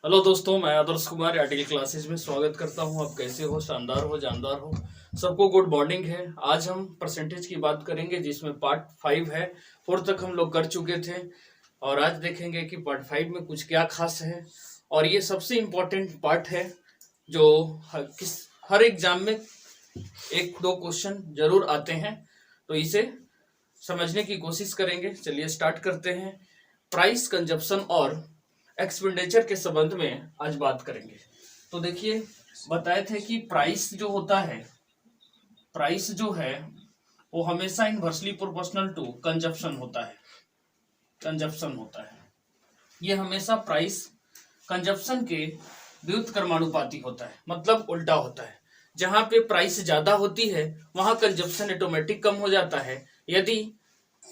Hello दोस्तों, मैं Adarsh Kumar article classes में स्वागत करता हूं। आप कैसे हो? शानदार हो, जानदार हो। सबको गुड मॉर्निंग है। आज हम परसेंटेज की बात करेंगे जिसमें पार्ट 5 है। 4 तक हम लोग कर चुके थे और आज देखेंगे कि पार्ट 5 में कुछ क्या खास है। और ये सबसे इम्पोर्टेंट पार्ट है जो हर एग्जाम में एक दो क्वेश्चन जरूर आते हैं, तो इसे समझने की कोशिश करेंगे। चलिए स्टार्ट करते हैं। प्राइस, कंजप्शन और एक्सपेंडिचर के संबंध में आज बात करेंगे। तो देखिए, बताए थे कि प्राइस जो होता है, प्राइस जो है वो हमेशा इनवर्सली प्रोपोर्शनल टू कंजप्शन होता है। कंजप्शन होता है, ये हमेशा प्राइस कंजप्शन के व्युत्क्रमानुपाती होता है, मतलब उल्टा होता है। जहां पे प्राइस ज्यादा होती है वहां कंजप्शन ऑटोमेटिक कम हो जाता है। यदि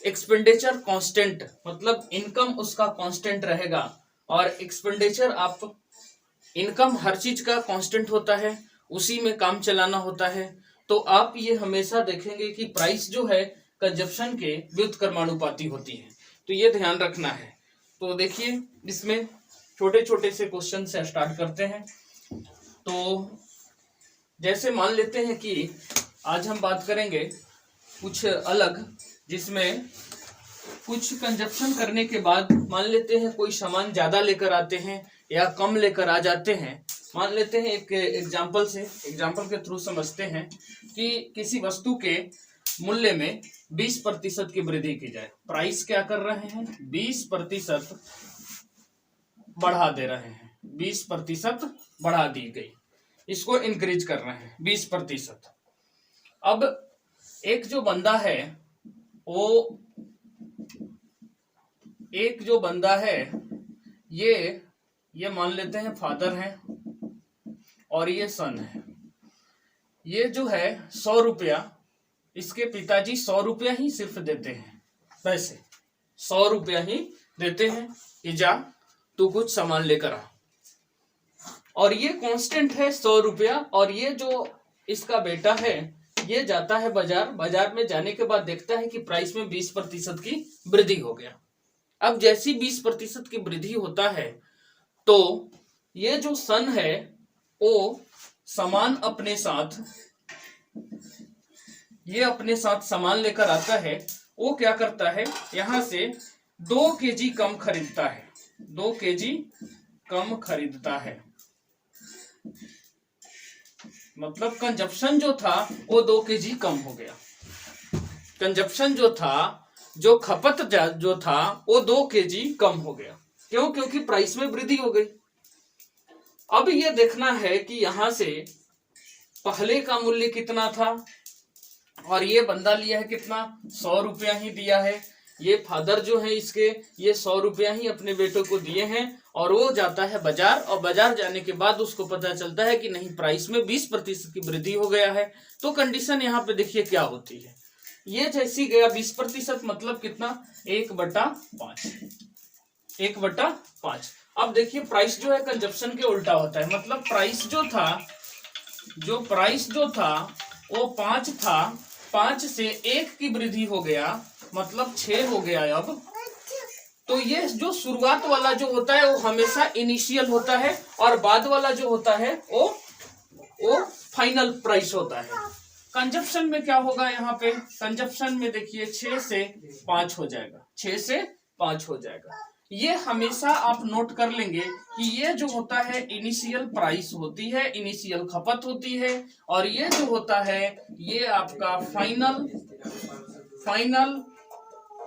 एक्सपेंडिचर कांस्टेंट, मतलब इनकम उसका कांस्टेंट रहेगा, और एक्सपेंडिचर आप इनकम हर चीज का कांस्टेंट होता है, उसी में काम चलाना होता है, तो आप ये हमेशा देखेंगे कि प्राइस जो है कंजप्शन के व्युत्क्रमानुपाती होती है। तो ये ध्यान रखना है। तो देखिए, इसमें छोटे छोटे से क्वेश्चन से स्टार्ट करते हैं। तो जैसे मान लेते हैं कि आज हम बात करेंगे कुछ अलग, जिसमें कुछ कंजप्शन करने के बाद मान लेते हैं कोई सामान ज्यादा लेकर आते हैं या कम लेकर आ जाते हैं। मान लेते हैं एक एग्जाम्पल के थ्रू समझते हैं कि किसी वस्तु के मूल्य में 20% की वृद्धि की जाए। प्राइस क्या कर रहे हैं? 20% बढ़ा दे रहे हैं। 20% बढ़ा दी गई, इसको इंक्रीज कर रहे हैं 20%। अब एक जो बंदा है वो ये मान लेते हैं फादर है और ये सन है। ये जो है 100 रुपया, इसके पिताजी 100 रुपया ही सिर्फ देते हैं, पैसे 100 रुपया ही देते हैं कि जा तू कुछ सामान लेकर आ। और ये कांस्टेंट है 100 रुपया। और ये जो इसका बेटा है ये जाता है बाजार में जाने के बाद देखता है कि प्राइस में 20% की वृद्धि हो गया। अब जैसी 20% की वृद्धि होता है तो ये जो सन है वो सामान अपने साथ सामान लेकर आता है। वो क्या करता है, यहां से 2 केजी कम खरीदता है। 2 केजी कम खरीदता है, मतलब कंजप्शन जो था वो 2 केजी कम हो गया। कंजप्शन जो था, जो खपत जो था वो 2 केजी कम हो गया। क्यों? क्योंकि प्राइस में वृद्धि हो गई। अब ये देखना है कि यहां से पहले का मूल्य कितना था और ये बंदा लिया है कितना, 100 रुपया ही दिया है। ये फादर जो है इसके, ये 100 रुपया ही अपने बेटों को दिए हैं और वो जाता है बाजार, और बाजार जाने के बाद उसको पता चलता है कि नहीं, प्राइस में 20% की वृद्धि हो गया है। तो कंडीशन यहाँ पे देखिए क्या होती है। ये जैसी गया 20%, मतलब कितना, 1/5। 1/5। अब देखिए प्राइस जो है कंजप्शन के उल्टा होता है, मतलब प्राइस जो था वो 5 था, 5 से 1 की वृद्धि हो गया, मतलब 6 हो गया। अब तो ये जो शुरुआत वाला जो होता है वो हमेशा इनिशियल होता है, और बाद वाला जो होता है वो फाइनल प्राइस होता है। कंजप्शन में क्या होगा, यहाँ पे कंजप्शन में देखिए 6 से 5 हो जाएगा। 6 से 5 हो जाएगा। ये हमेशा आप नोट कर लेंगे कि ये जो होता है इनिशियल प्राइस होती है, इनिशियल खपत होती है, और ये जो होता है ये आपका फाइनल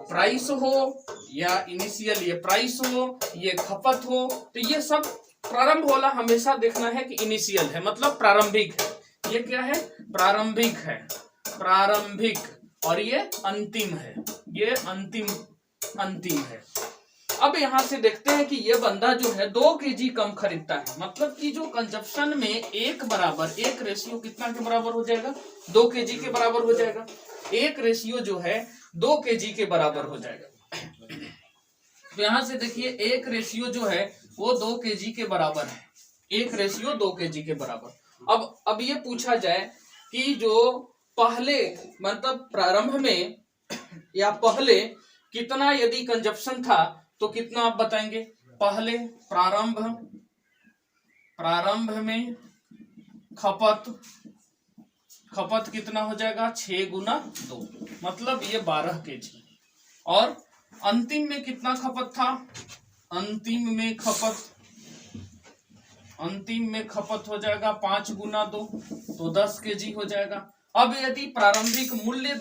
प्राइस हो या इनिशियल ये प्राइस हो, ये खपत हो। तो ये सब प्रारंभ वाला हमेशा देखना है कि इनिशियल है, मतलब प्रारंभिक है। ये क्या है? प्रारंभिक है, प्रारंभिक। और ये अंतिम है, ये अंतिम है। अब यहां से देखते हैं कि ये बंदा जो है 2 केजी कम खरीदता है, मतलब कि जो कंजप्शन में एक रेशियो कितना के बराबर हो जाएगा, 2 केजी के बराबर हो जाएगा। एक रेशियो जो है 2 केजी के बराबर हो जाएगा। तो यहां से देखिए एक रेशियो जो है वो 2 केजी के बराबर है। एक रेशियो 2 केजी के बराबर। अब ये पूछा जाए कि जो पहले, मतलब प्रारंभ में या पहले कितना यदि कंजप्शन था तो कितना आप बताएंगे? पहले प्रारंभ प्रारंभ में खपत कितना हो जाएगा 6 गुना 2, मतलब ये 12 kg। और अंतिम में कितना खपत था, अंतिम में खपत हो जाएगा 5 गुना 2, तो 10 kg हो जाएगा। अब यदि प्रारंभिक मूल्य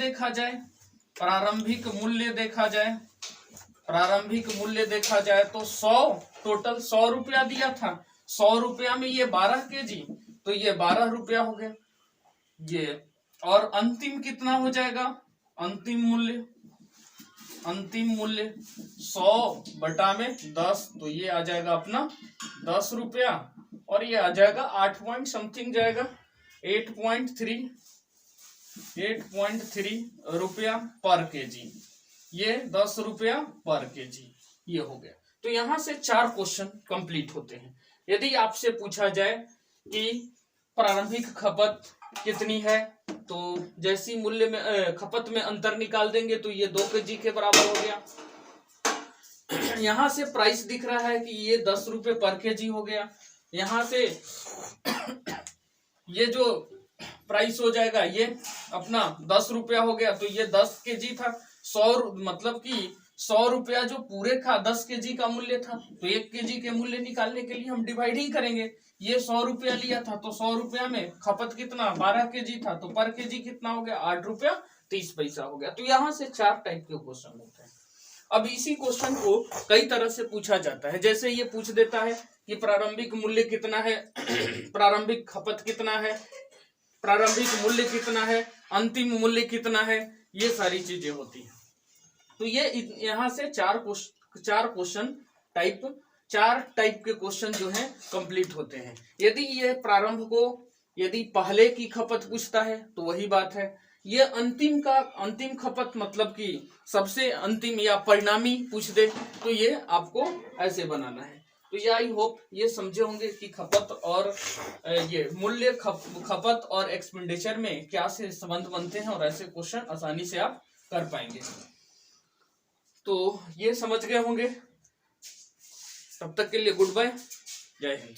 देखा जाए तो 100, टोटल 100 रुपया दिया था, 100 रुपया में ये 12 kg, तो ये 12 रुपया हो गया ये। और अंतिम कितना हो जाएगा, अंतिम मूल्य 100 बटा में 10, तो ये आ जाएगा अपना 10 रुपया, और ये आ जाएगा 8 पॉइंट समथिंग जाएगा 8.3 रुपया पर केजी, ये 10 रुपया पर केजी ये हो गया। तो यहाँ से 4 क्वेश्चन कंप्लीट होते हैं। यदि आपसे पूछा जाए कि प्रारंभिक खपत कितनी है, तो जैसी मूल्य में खपत में अंतर निकाल देंगे तो ये 2 kg के बराबर हो गया। यहाँ से प्राइस दिख रहा है कि ये 10 रुपये पर केजी हो गया, यहाँ से ये जो प्राइस हो जाएगा ये अपना 10 रुपया हो गया, तो ये 10 kg था, 100 मतलब कि 100 रुपया जो पूरे का 10 kg का मूल्य था, तो 1 kg के मूल्य निकालने के लिए हम डिवाइड ही करेंगे। ये 100 रुपया लिया था, तो 100 रुपया में खपत कितना 12 kg था, तो पर केजी कितना हो गया 8 रुपया 30 पैसा हो गया। तो यहाँ से 4 टाइप के क्वेश्चन होते हैं। अब इसी क्वेश्चन को कई तरह से पूछा जाता है, जैसे ये पूछ देता है कि प्रारंभिक मूल्य कितना है, प्रारंभिक खपत कितना है, प्रारंभिक मूल्य कितना है, अंतिम मूल्य कितना है, ये सारी चीजें होती हैं। तो ये यहाँ से 4 टाइप के क्वेश्चन जो हैं कंप्लीट होते हैं। यदि ये प्रारंभ को यदि पहले की खपत पूछता है तो वही बात है, ये अंतिम खपत मतलब कि सबसे अंतिम या परिणामी पूछ दे तो ये आपको ऐसे बनाना है। तो ये आई होप ये समझे होंगे कि खपत और ये मूल्य खपत और एक्सपेंडिचर में क्या से संबंध बनते हैं, और ऐसे क्वेश्चन आसानी से आप कर पाएंगे। तो ये समझ गए होंगे। तब तक के लिए गुड बाय, जय हिंद।